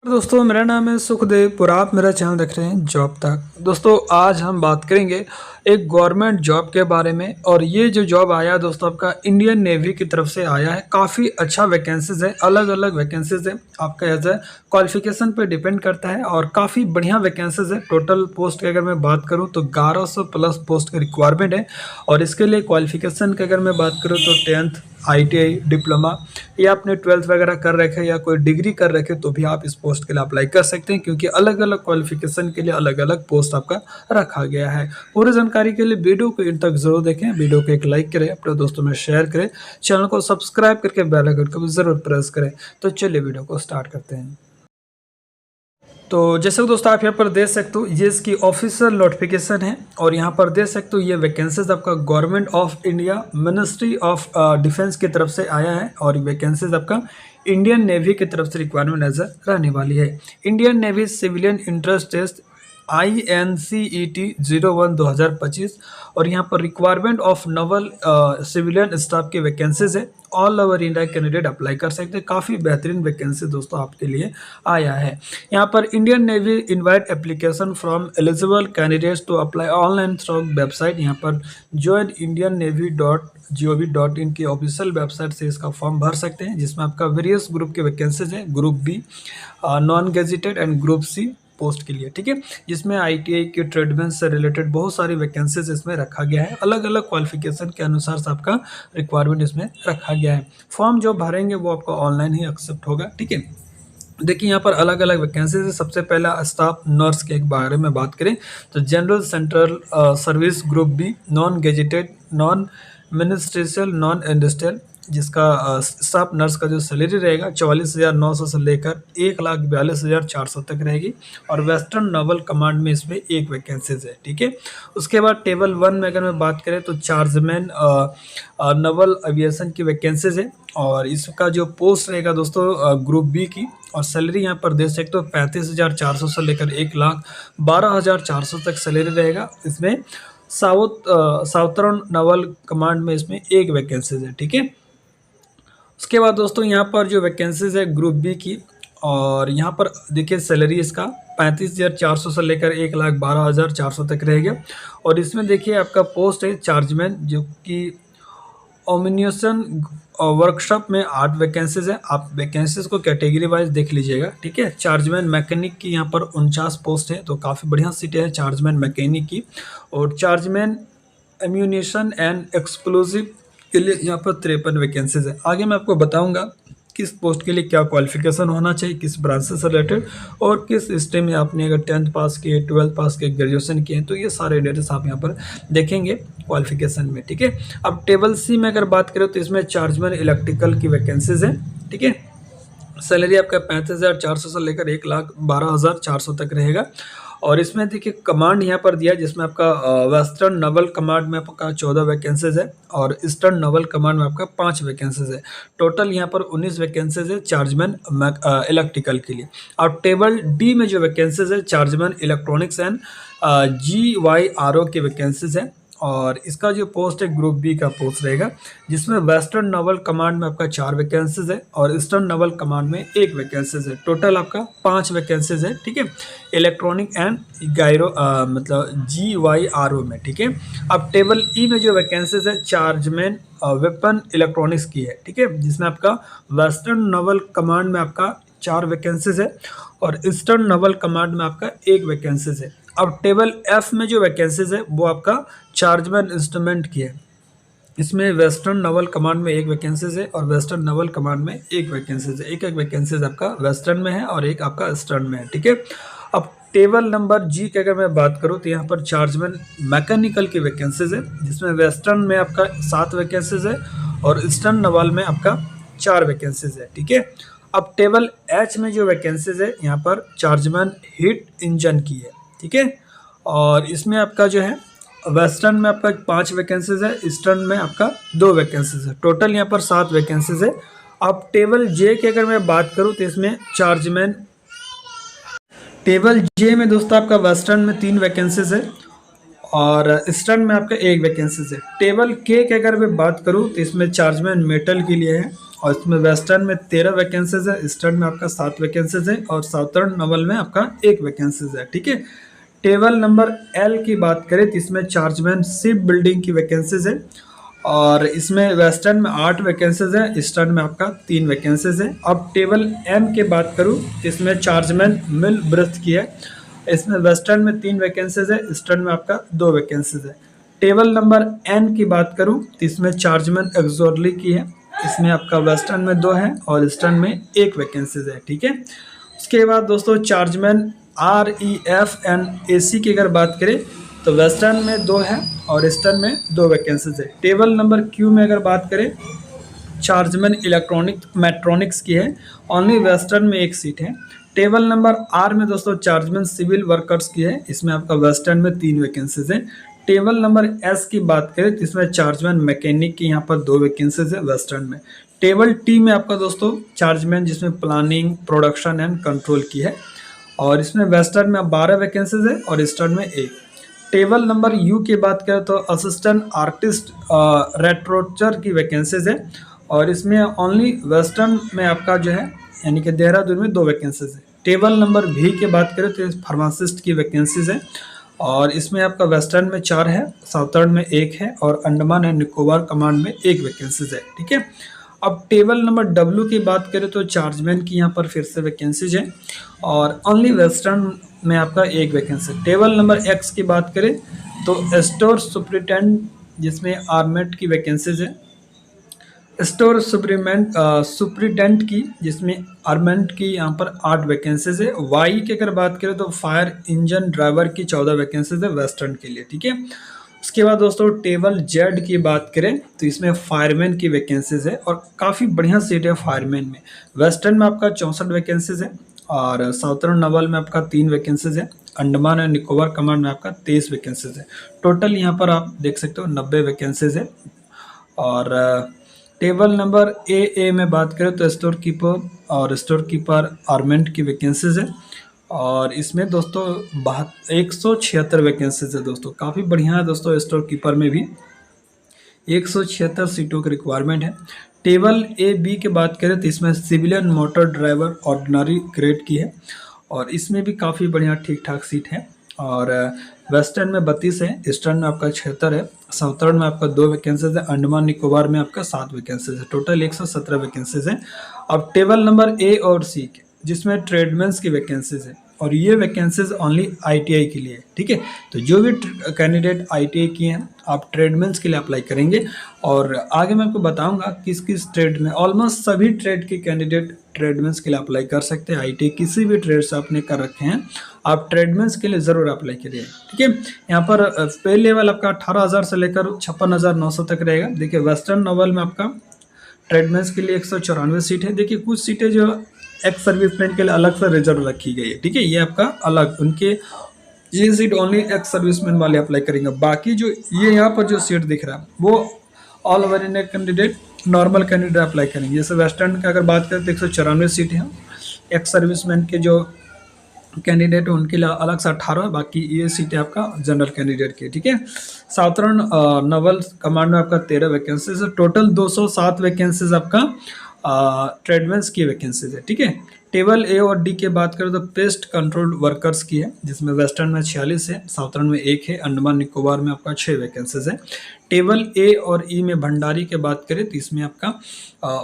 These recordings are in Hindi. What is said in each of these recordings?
दोस्तों मेरा नाम है सुखदेव और आप मेरा चैनल देख रहे हैं जॉब तक। दोस्तों आज हम बात करेंगे एक गवर्नमेंट जॉब के बारे में। और ये जो जॉब आया है दोस्तों आपका इंडियन नेवी की तरफ से आया है। काफ़ी अच्छा वैकेंसीज है, अलग अलग वैकेंसीज है। आपका एज ए क्वालिफिकेशन पे डिपेंड करता है और काफ़ी बढ़िया वैकेंसीज है। टोटल पोस्ट की अगर मैं बात करूँ तो 1100 प्लस पोस्ट की रिक्वायरमेंट है। और इसके लिए क्वालिफिकेशन की अगर मैं बात करूँ तो 10th ITI डिप्लोमा या आपने 12th वगैरह कर रखे या कोई डिग्री कर रखे तो भी आप इस पोस्ट के लिए अप्लाई कर सकते हैं, क्योंकि अलग अलग क्वालिफिकेशन के लिए अलग अलग पोस्ट आपका रखा गया है। पूरी जानकारी के लिए वीडियो को इन तक जरूर देखें, वीडियो को एक लाइक करें, अपने दोस्तों में शेयर करें, चैनल को सब्सक्राइब करके बेल आइकन को भी जरूर प्रेस करें। तो चलिए वीडियो को स्टार्ट करते हैं। तो जैसे कि दोस्तों आप यहाँ पर देख सकते हो ये इसकी ऑफिशियल नोटिफिकेशन है। और यहाँ पर देख सकते हो ये वैकेंसीज आपका government of India ministry of defence की तरफ से आया है। और वैकेंसीज आपका इंडियन नेवी की तरफ से रिक्वायरमेंट नजर रहने वाली है। Indian Navy civilian entrance test INCET 01 2025। और यहाँ पर requirement of naval civilian staff की वैकेंसीज है। All over India candidate apply कर सकते हैं। काफ़ी बेहतरीन वैकेंसी दोस्तों आपके लिए आया है। यहाँ पर Indian Navy invite application from eligible candidates to apply online through website. यहाँ पर joinindiannavy.gov.in की ऑफिशियल वेबसाइट से इसका फॉर्म भर सकते हैं, जिसमें आपका वेरियस ग्रुप के वैकेंसीज हैं। Group B, non gazetted and group C post के लिए, ठीक है। जिसमें ITI के ट्रेडमैन से रिलेटेड बहुत सारी वैकेंसीज इसमें रखा गया है। अलग अलग क्वालिफिकेशन के अनुसार से आपका रिक्वायरमेंट इसमें रखा गया है। फॉर्म जो भरेंगे वो आपको ऑनलाइन ही एक्सेप्ट होगा, ठीक है। देखिए यहाँ पर अलग अलग वैकेंसीज है। सबसे पहला स्टाफ नर्स के बारे में बात करें तो general central service group B, non gazetted, non ministerial, non industrial, जिसका स्टाफ नर्स का जो सैलरी रहेगा 44,900 से लेकर 1,42,400 तक रहेगी। और वेस्टर्न नावल कमांड में इसमें एक वैकेंसीज है, ठीक है। उसके बाद टेबल 1 में अगर मैं बात करें तो चार्जमैन नावल एविएशन की वैकेंसीज है। और इसका जो पोस्ट रहेगा दोस्तों ग्रुप बी की। और सैलरी यहाँ पर देख सकते हो 35,400 से लेकर 1,12,400 तक सैलरी रहेगा। इसमें साउथर्न नावल कमांड में इसमें एक वैकेंसीज है, ठीक है। उसके बाद दोस्तों यहाँ पर जो वैकेंसीज है ग्रुप बी की, और यहाँ पर देखिए सैलरी इसका 35,400 से लेकर 1,12,400 तक रहेगा। और इसमें देखिए आपका पोस्ट है चार्जमैन, जो कि ओमिनियसन वर्कशॉप में 8 वैकेंसीज है। आप वैकेंसीज को कैटेगरी वाइज देख लीजिएगा, ठीक है। चार्जमैन मैकेनिक की यहाँ पर 49 पोस्ट है, तो काफ़ी बढ़िया सीटें हैं चार्जमैन मैकेनिक की। और चार्जमैन एम्यूनिशन एंड एक्सप्लोजिव के लिए यहाँ पर 53 वैकेंसीज है। आगे मैं आपको बताऊंगा किस पोस्ट के लिए क्या क्वालिफिकेशन होना चाहिए, किस ब्रांच से रिलेटेड, और किस स्ट्रीम में आपने अगर 10th पास किए, 12th पास किए, ग्रेजुएशन किए, तो ये सारे डिटेल्स आप यहाँ पर देखेंगे क्वालिफिकेशन में, ठीक है। अब टेबल सी में अगर बात करें तो इसमें चार्जमैन इलेक्ट्रिकल की वैकेंसीज है, ठीक है। सैलरी आपका 35,400 से लेकर 1,12,400 तक रहेगा। और इसमें देखिए कमांड यहाँ पर दिया, जिसमें आपका वेस्टर्न नावल कमांड में आपका 14 वैकेंसीज है। और ईस्टर्न नावल कमांड में आपका 5 वैकेंसीज है। टोटल यहाँ पर 19 वैकेंसीज है चार्जमैन इलेक्ट्रिकल के लिए। और टेबल डी में जो वैकेंसीज है चार्जमैन इलेक्ट्रॉनिक्स एंड GYRO की वैकेंसीज है। और इसका जो पोस्ट है ग्रुप बी का पोस्ट रहेगा, जिसमें वेस्टर्न नावल कमांड में आपका 4 वैकेंसीज है और ईस्टर्न नावल कमांड में 1 वैकेंसीज है। टोटल आपका 5 वैकेंसीज है, ठीक है। इलेक्ट्रॉनिक एंड गायरो मतलब GYRO में, ठीक है। अब टेबल ई में जो वैकेंसीज है चार्जमैन वेपन इलेक्ट्रॉनिक्स की है, ठीक है, जिसमें आपका वेस्टर्न नावल कमांड में आपका 4 वैकेंसीज है और ईस्टर्न नावल कमांड में आपका 1 वैकेंसीज है। अब टेबल एफ में जो वैकेंसीज है वो आपका चार्जमैन इंस्ट्रूमेंट की है। इसमें वेस्टर्न नावल कमांड में 1 वैकेंसीज है और वेस्टर्न नावल कमांड में 1 वैकेंसीज है। एक वैकेंसीज आपका वेस्टर्न में है और एक आपका ईस्टर्न में है, ठीक है। अब टेबल नंबर जी की अगर मैं बात करूँ तो यहाँ पर चार्जमैन मैकेनिकल की वैकेंसीज है, जिसमें वेस्टर्न में आपका 7 वैकेंसीज है और ईस्टर्न नावल में आपका 4 वैकेंसीज है, ठीक है। अब टेबल एच में जो वैकेंसीज है यहाँ पर चार्जमैन हीट इंजन की है, ठीक है। और इसमें आपका जो है वेस्टर्न में आपका 5 वैकेंसीज है, ईस्टर्न में आपका 2 वैकेंसीज है। टोटल यहाँ पर 7 वैकेंसीज है। अब टेबल जे की अगर मैं बात करूँ तो इसमें चार्जमैन टेबल जे में दोस्तों आपका वेस्टर्न में 3 वैकेंसीज है और ईस्टर्न में आपका 1 वैकेंसीज है। टेबल के अगर मैं बात करूँ तो इसमें चार्जमैन मेटल के लिए है और इसमें वेस्टर्न में 13 वैकेंसीज है, ईस्टर्न में आपका 7 वैकेंसीज है और साउथर्न नवल में आपका 1 वैकेंसीज है। ठीक है, टेबल नंबर एल की बात करें तो इसमें चार्जमैन शिप बिल्डिंग की वैकेंसीज है और इसमें वेस्टर्न में 8 वैकेंसीज है, ईस्टर्न में आपका 3 वैकेंसीज है। अब टेबल एम की बात करूँ, इसमें चार्जमैन मिल ब्रथ की है, इसमें वेस्टर्न में 3 वैकेंसीज है, ईस्टर्न में आपका 2 वैकेंसीज है। टेबल नंबर एन की बात करूँ तो इसमें चार्जमैन एक्सोरली की है, इसमें आपका वेस्टर्न में 2 है और ईस्टर्न में 1 वैकेंसीज है। ठीक है, उसके बाद दोस्तों चार्जमैन REF and AC की अगर बात करें तो वेस्टर्न में 2 है और ईस्टर्न में 2 वैकेंसीज है। टेबल नंबर क्यू में अगर बात करें, चार्जमैन इलेक्ट्रॉनिक मैट्रॉनिक्स की है, ओनली वेस्टर्न में 1 सीट है। टेबल नंबर आर में दोस्तों चार्जमैन सिविल वर्कर्स की है, इसमें आपका वेस्टर्न में 3 वैकेंसीज है। टेबल नंबर एस की बात करें तो इसमें चार्जमैन मैकेनिक की यहाँ पर 2 वैकेंसीज है वेस्टर्न में। टेबल टी में आपका दोस्तों चार्जमैन जिसमें प्लानिंग प्रोडक्शन एंड कंट्रोल की है और इसमें वेस्टर्न में 12 वैकेंसीज है और ईस्टर्न में 1। टेबल नंबर यू की बात करें तो असिस्टेंट आर्टिस्ट रेट्रोचर की वैकेंसीज है और इसमें ओनली वेस्टर्न में आपका जो है यानी कि देहरादून में 2 वैकेंसीज है। टेबल नंबर भी की बात करें तो फार्मासिस्ट की वैकेंसीज है और इसमें आपका वेस्टर्न में 4 है, साउथर्न में 1 है और अंडमान एंड निकोबार कमांड में 1 वैकेंसीज है। ठीक है, अब टेबल नंबर डब्ल्यू की बात करें तो चार्जमैन की यहाँ पर फिर से वैकेंसीज है और ओनली वेस्टर्न में आपका 1 वैकेंसी। टेबल नंबर एक्स की बात करें तो स्टोर सुप्रिटेंडेंट जिसमें आर्मेट की वैकेंसीज है, स्टोर सुप्रिटेंडेंट की जिसमें आर्मेंट की यहाँ पर 8 वैकेंसीज है। वाई की अगर बात करें तो फायर इंजन ड्राइवर की 14 वैकेंसीज है वेस्टर्न के लिए। ठीक है, उसके बाद दोस्तों टेबल जेड की बात करें तो इसमें फायरमैन की वैकेंसीज है और काफ़ी बढ़िया सीट है फायरमैन में। वेस्टर्न में आपका 64 वैकेंसीज है और साउथर्न नवल में आपका 3 वैकेंसीज है, अंडमान एंड निकोबार कमांड में आपका 23 वैकेंसीज है। टोटल यहाँ पर आप देख सकते हो 90 वैकेंसीज है। और टेबल नंबर ए में बात करें तो स्टोर कीपर और स्टोर कीपर आर्मेंट की वैकेंसीज है और इसमें दोस्तों 176 वैकेंसीज है दोस्तों, काफ़ी बढ़िया है दोस्तों। स्टोर कीपर में भी 176 सीटों की रिक्वायरमेंट है। टेबल ए बी की बात करें तो इसमें civilian motor driver ordinary grade की है और इसमें भी काफ़ी बढ़िया ठीक ठाक सीट है और वेस्टर्न में 32 है, ईस्टर्न में आपका 76 है, साउथर्न में आपका 2 वैकेंसीज है, अंडमान निकोबार में आपका 7 वैकेंसीज है। टोटल 117 वैकेंसीज है। अब टेबल नंबर ए और सी जिसमें ट्रेडमैन्स की वैकेंसीज है और ये वैकेंसीज ओनली ITI के लिए। ठीक है, तो जो भी कैंडिडेट ITI किए हैं आप ट्रेडमैन्स के लिए अप्लाई करेंगे और आगे मैं आपको बताऊंगा किस किस ट्रेड में। ऑलमोस्ट सभी ट्रेड के कैंडिडेट ट्रेडमैन्स के लिए अप्लाई कर सकते हैं। ITI किसी भी ट्रेड से आपने कर रखे हैं आप ट्रेडमैन्स के लिए ज़रूर अप्लाई करिए। ठीक है, यहाँ पर पे लेवल आपका 18,000 से लेकर 56,900 तक रहेगा। देखिए वेस्टर्न नोवल में आपका ट्रेडमैन्स के लिए 194 सीट है। देखिए कुछ सीटें जो एक्स सर्विसमैन के लिए अलग से रिजर्व रखी गई है। ठीक है, ये आपका अलग उनके ये सीट ओनली एक्स सर्विसमैन वाले अप्लाई करेंगे। बाकी जो ये यहाँ पर जो सीट दिख रहा है वो all over India candidate normal candidate apply करेंगे। जैसे वेस्टर्न की अगर बात करें तो 194 सीट है, एक्स सर्विसमैन के जो कैंडिडेट है उनके लिए अलग से 18, बाकी ये सीट है आपका जनरल कैंडिडेट की। ठीक है, साउथर्न नवल कमांड में आपका 13 वैकेंसीज है। टोटल 207 वैकेंसीज आपका ट्रेडमैन्स की वैकेंसीज है। ठीक है, टेबल ए और डी के बात करें तो पेस्ट कंट्रोल वर्कर्स की है जिसमें वेस्टर्न में 46 है, साउथर्न में 1 है, अंडमान निकोबार में आपका 6 वैकेंसीज है। टेबल ए और ई में भंडारी के बात करें तो इसमें आपका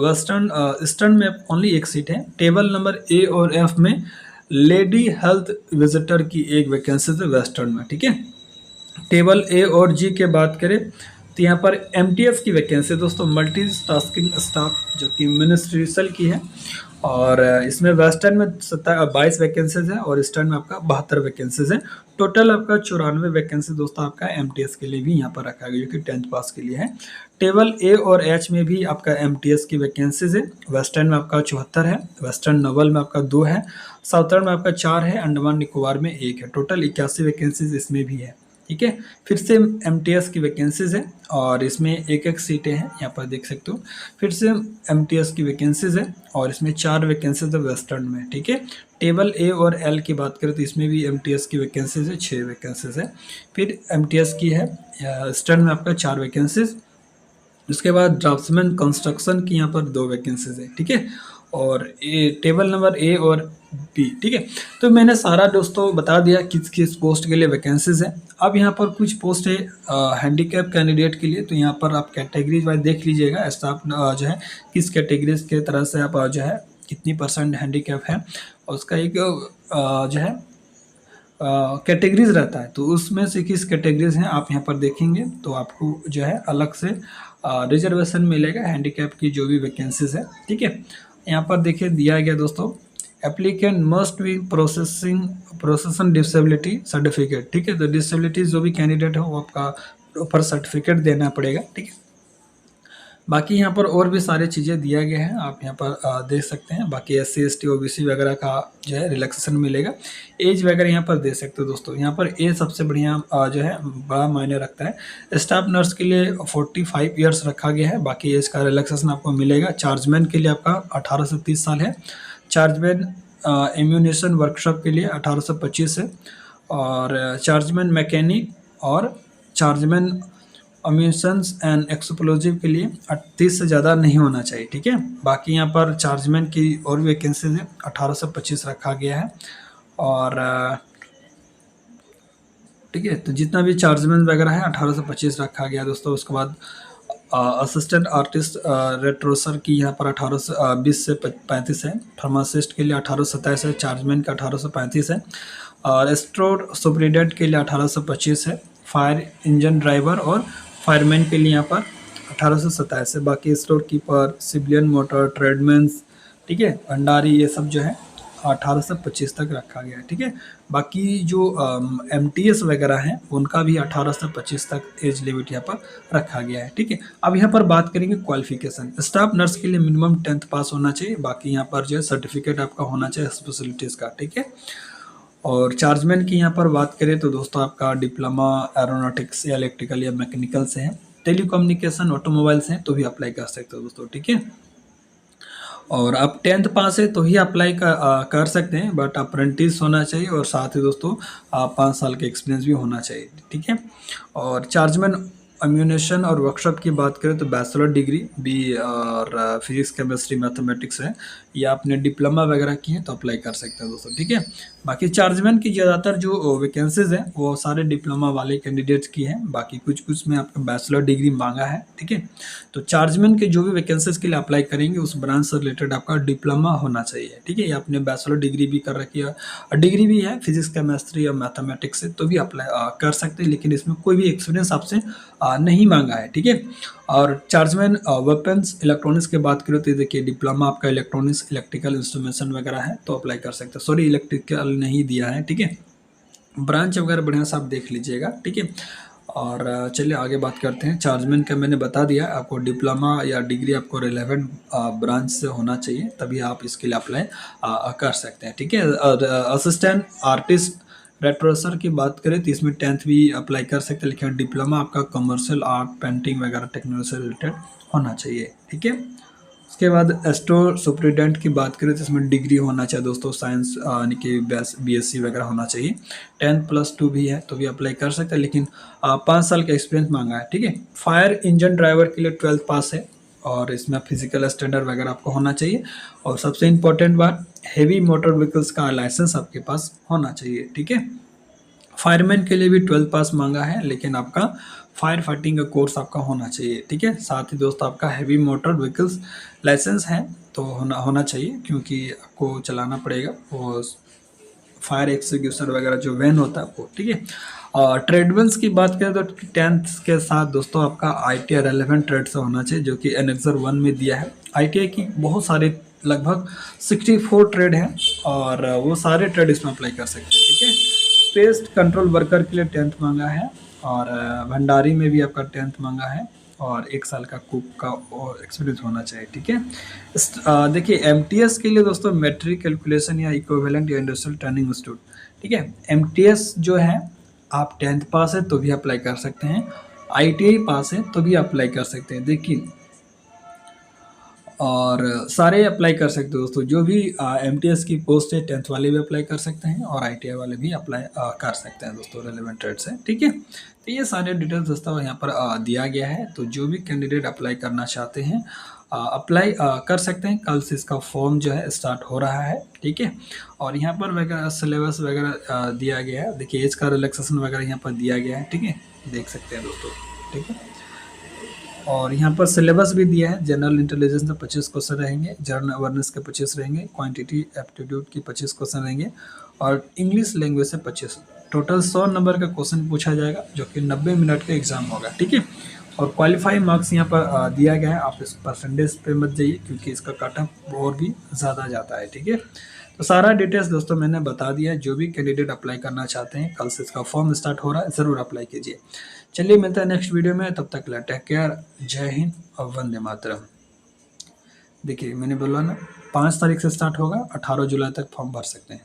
वेस्टर्न ईस्टर्न में ओनली 1 सीट है। टेबल नंबर ए और एफ में लेडी हेल्थ विजिटर की 1 वैकेंसी है वेस्टर्न में। ठीक है, टेबल ए और जी के बात करें तो यहाँ पर MTF की वैकेंसी दोस्तों मल्टी टास्किंग स्टाफ जो कि मिनिस्ट्रियल की है और इसमें वेस्टर्न में 22 वैकेंसीज है और ईस्टर्न में आपका 72 वैकेंसीज है। टोटल आपका 94 वैकेंसी दोस्तों आपका MTS के लिए भी यहाँ पर रखा गया जो कि 10th पास के लिए है। टेबल ए और एच में भी आपका MTS की वैकेंसीज है। वेस्टर्न में आपका 74 है, वेस्टर्न नवल में आपका 2 है, साउथर्न में आपका 4 है, अंडमान निकोबार में 1 है। टोटल 81 वैकेंसीज इसमें भी है। ठीक है, फिर से MTS की वैकेंसीज है और इसमें 1-1 सीटें हैं, यहाँ पर देख सकते हो। फिर से MTS की वैकेंसीज है और इसमें 4 वैकेंसीज है वेस्टर्न में। ठीक है, टेबल ए और एल की बात करें तो इसमें भी MTS की वैकेंसीज है, 6 वैकेंसीज है। फिर MTS की है ईस्टर्न में आपका 4 वैकेंसीज उसके बाद ड्राफ्ट्समैन कंस्ट्रक्शन की यहाँ पर 2 वैकेंसीज है, ठीक है। और ए टेबल नंबर ए और बी, ठीक है। तो मैंने सारा दोस्तों बता दिया किस किस पोस्ट के लिए वैकेंसीज है। अब यहाँ पर कुछ पोस्ट है हैंडीकैप कैंडिडेट के लिए, तो यहाँ पर आप कैटेगरीज वाइज देख लीजिएगा स्टाफ जो है किस कैटेगरीज के तरह से आप जो है कितनी % हैंडीकैप है, और उसका एक जो है कैटेगरीज रहता है, तो उसमें से किस कैटेगरीज हैं आप यहाँ पर देखेंगे तो आपको जो है अलग से रिजर्वेशन मिलेगा हैंडीकैप की जो भी वैकेंसीज है, ठीक है। यहाँ पर देखिए दिया गया दोस्तों, applicant must be प्रोसेसन disability certificate, ठीक है। तो डिसेबिलिटी जो भी कैंडिडेट है वो आपका प्रॉपर सर्टिफिकेट देना पड़ेगा, ठीक है। बाकी यहाँ पर और भी सारी चीज़ें दिया गया है, आप यहाँ पर देख सकते हैं। बाकी SC ST OBC वगैरह का जो है रिलैक्सेशन मिलेगा। एज वगैरह यहाँ पर दे सकते हो दोस्तों। यहाँ पर एज सबसे बढ़िया जो है बड़ा मायने रखता है। स्टाफ नर्स के लिए 45 ईयर्स रखा गया है, बाकी एज का रिलैक्सेशन आपको मिलेगा। चार्जमैन के लिए आपका 18 से 30 साल है। चार्जमैन इम्यूनेशन वर्कशॉप के लिए 18 से 25 है, और चार्जमैन मैकेनिक और चार्जमैन अम्यूशंस एंड एक्सप्लोजिव के लिए 30 से ज़्यादा नहीं होना चाहिए, ठीक है। बाकी यहाँ पर चार्जमैन की और भी वैकेंसीज है, 18 से 25 रखा गया है। और ठीक है, तो जितना भी चार्जमैन वगैरह है 18 से 25 रखा गया है दोस्तों। उसके बाद असिस्टेंट आर्टिस्ट रेट्रोसर की यहाँ पर 18 से 20 से 35 है। फार्मासिस्ट के लिए 18 से 27 है। चार्जमैन का 18 से 35 है। और स्टोर सुपरिटेंडेंट के लिए 18 से 25 है। फायर इंजन ड्राइवर और फायरमैन के लिए यहाँ पर 18 से 27 है। बाकी स्टोर कीपर, सिविलियन मोटर, ट्रेडमैन्स, ठीक है, भंडारी, ये सब जो है 18 से 25 तक रखा गया है, ठीक है। बाकी जो MTS वगैरह हैं उनका भी 18 से 25 तक एज लिमिट यहाँ पर रखा गया है, ठीक है। अब यहाँ पर बात करेंगे क्वालिफिकेशन। स्टाफ नर्स के लिए मिनिमम 10th पास होना चाहिए। बाकी यहाँ पर जो है सर्टिफिकेट आपका होना चाहिए स्पेशलिटीज़ का, ठीक है। और चार्जमैन की यहाँ पर बात करें तो दोस्तों आपका डिप्लोमा एरोनॉटिक्स या इलेक्ट्रिकल या मैकेनिकल से है। टेलीकम्युनिकेशन ऑटोमोबाइल से है तो भी अप्लाई कर सकते हो दोस्तों, ठीक है। और आप 10th पास है तो ही अप्लाई कर सकते हैं, बट अप्रेंटिस होना चाहिए और साथ ही दोस्तों 5 साल का एक्सपीरियंस भी होना चाहिए, ठीक है। और चार्जमैन अम्यूनेशन और वर्कशॉप की बात करें तो बैचलर डिग्री भी और फिजिक्स केमिस्ट्री मैथमेटिक्स है, या आपने डिप्लोमा वगैरह की है तो अप्लाई कर सकते हैं दोस्तों, ठीक है। बाकी चार्जमैन की ज़्यादातर जो वैकेंसीज हैं वो सारे डिप्लोमा वाले कैंडिडेट्स की हैं। बाकी कुछ कुछ में आपका बैचलर डिग्री मांगा है, ठीक है। तो चार्जमैन के जो भी वैकेंसीज के लिए अप्लाई करेंगे उस ब्रांच से रिलेटेड आपका डिप्लोमा होना चाहिए, ठीक है। या आपने बैचलर डिग्री भी कर रखी है, डिग्री भी है फिजिक्स केमिस्ट्री या मैथमेटिक्स से तो भी अप्लाई कर सकते हैं, लेकिन इसमें कोई भी एक्सपीरियंस आपसे नहीं मांगा है, ठीक है। और चार्जमैन वेपन्स इलेक्ट्रॉनिक्स की बात करें तो देखिए डिप्लोमा आपका इलेक्ट्रॉनिक्स इलेक्ट्रिकल इंस्ट्रूमेंटेशन वगैरह है तो अप्लाई कर सकते हैं। सॉरी, इलेक्ट्रिकल नहीं दिया है, ठीक है। ब्रांच वगैरह बढ़िया से आप देख लीजिएगा, ठीक है। और चलिए आगे बात करते हैं। चार्जमैन का मैंने बता दिया, आपको डिप्लोमा या डिग्री आपको रिलेवेंट ब्रांच से होना चाहिए तभी आप इसके लिए अप्लाई कर सकते हैं, ठीक है। और असिस्टेंट आर्टिस्ट रेट्रोसर की बात करें तो इसमें 10th भी अप्लाई कर सकते हैं, लेकिन डिप्लोमा आपका कमर्शियल आर्ट, पेंटिंग वगैरह टेक्नोलॉजी से रिलेटेड होना चाहिए, ठीक है। उसके बाद स्टोर सुपरिटेंडेंट की बात करें तो इसमें डिग्री होना चाहिए दोस्तों, साइंस यानी कि BSc वगैरह होना चाहिए। 10+2 भी है तो भी अप्लाई कर सकते हैं, लेकिन 5 साल का एक्सपीरियंस मांगा है, ठीक है। फायर इंजन ड्राइवर के लिए 12th पास है और इसमें फिजिकल स्टैंडर्ड वगैरह आपको होना चाहिए। और सबसे इम्पोर्टेंट बात, हेवी मोटर व्हीकल्स का लाइसेंस आपके पास होना चाहिए, ठीक है। फायरमैन के लिए भी 12th पास मांगा है, लेकिन आपका फायर फाइटिंग का कोर्स आपका होना चाहिए, ठीक है। साथ ही दोस्तों आपका हैवी मोटर व्हीकल्स लाइसेंस है तो होना चाहिए, क्योंकि आपको चलाना पड़ेगा वो फायर एक्सटिंग्विशर वगैरह जो वैन होता है वो, ठीक है। और ट्रेडमेंस की बात करें तो 10th के साथ दोस्तों आपका ITI रेलेवेंट ट्रेड से होना चाहिए, जो कि एनेक्सर 1 में दिया है। ITI की बहुत सारे लगभग 64 ट्रेड हैं और वो सारे ट्रेड इसमें अप्लाई कर सकते हैं, ठीक है। पेस्ट कंट्रोल वर्कर के लिए 10th मांगा है और भंडारी में भी आपका 10th मांगा है और 1 साल का कुक का एक्सपीरियंस होना चाहिए, ठीक है। देखिए MTS के लिए दोस्तों मैट्रिक कैलकुलेशन या इक्विवेलेंट या इंडस्ट्रियल ट्रेनिंग इंस्टीट्यूट, ठीक है। MTS जो है आप 10th पास है तो भी अप्लाई कर सकते हैं, ITI पास है तो भी अप्लाई कर सकते हैं। देखिए और सारे अप्लाई कर सकते हो दोस्तों। जो भी एमटीएस की पोस्ट है 10th वाले भी अप्लाई कर सकते हैं और आईटीआई वाले भी अप्लाई कर सकते हैं दोस्तों, रेलेवेंट ट्रेड से। ठीक है, तो ये सारे डिटेल्स दोस्तों यहाँ पर दिया गया है। तो जो भी कैंडिडेट अप्लाई करना चाहते हैं अप्लाई कर सकते हैं। कल से इसका फॉर्म जो है स्टार्ट हो रहा है। ठीक है, और यहाँ पर वगैरह सिलेबस वगैरह दिया गया है। देखिए एज का रिलैक्सेशन वगैरह यहाँ पर दिया गया है। ठीक है, देख सकते हैं दोस्तों। ठीक है, और यहाँ पर सिलेबस भी दिया है। जनरल इंटेलिजेंस के 25 क्वेश्चन रहेंगे, जनरल अवेयरनेस के 25 रहेंगे, क्वांटिटी एप्टीट्यूड की 25 क्वेश्चन रहेंगे और इंग्लिश लैंग्वेज से 25। टोटल 100 नंबर का क्वेश्चन पूछा जाएगा जो कि 90 मिनट का एग्जाम होगा। ठीक है, और क्वालिफाई मार्क्स यहाँ पर दिया गया है। आप इस परसेंटेज पे मत जाइए क्योंकि इसका कट ऑफ और भी ज़्यादा जाता है। ठीक है, तो सारा डिटेल्स दोस्तों मैंने बता दिया है। जो भी कैंडिडेट अप्लाई करना चाहते हैं कल से इसका फॉर्म स्टार्ट हो रहा है, ज़रूर अप्लाई कीजिए। चलिए मिलते हैं नेक्स्ट वीडियो में, तब तक टेक केयर, जय हिंद और वंदे मातरम। देखिए मैंने बोला ना 5 तारीख से स्टार्ट होगा, 18 जुलाई तक फॉर्म भर सकते हैं।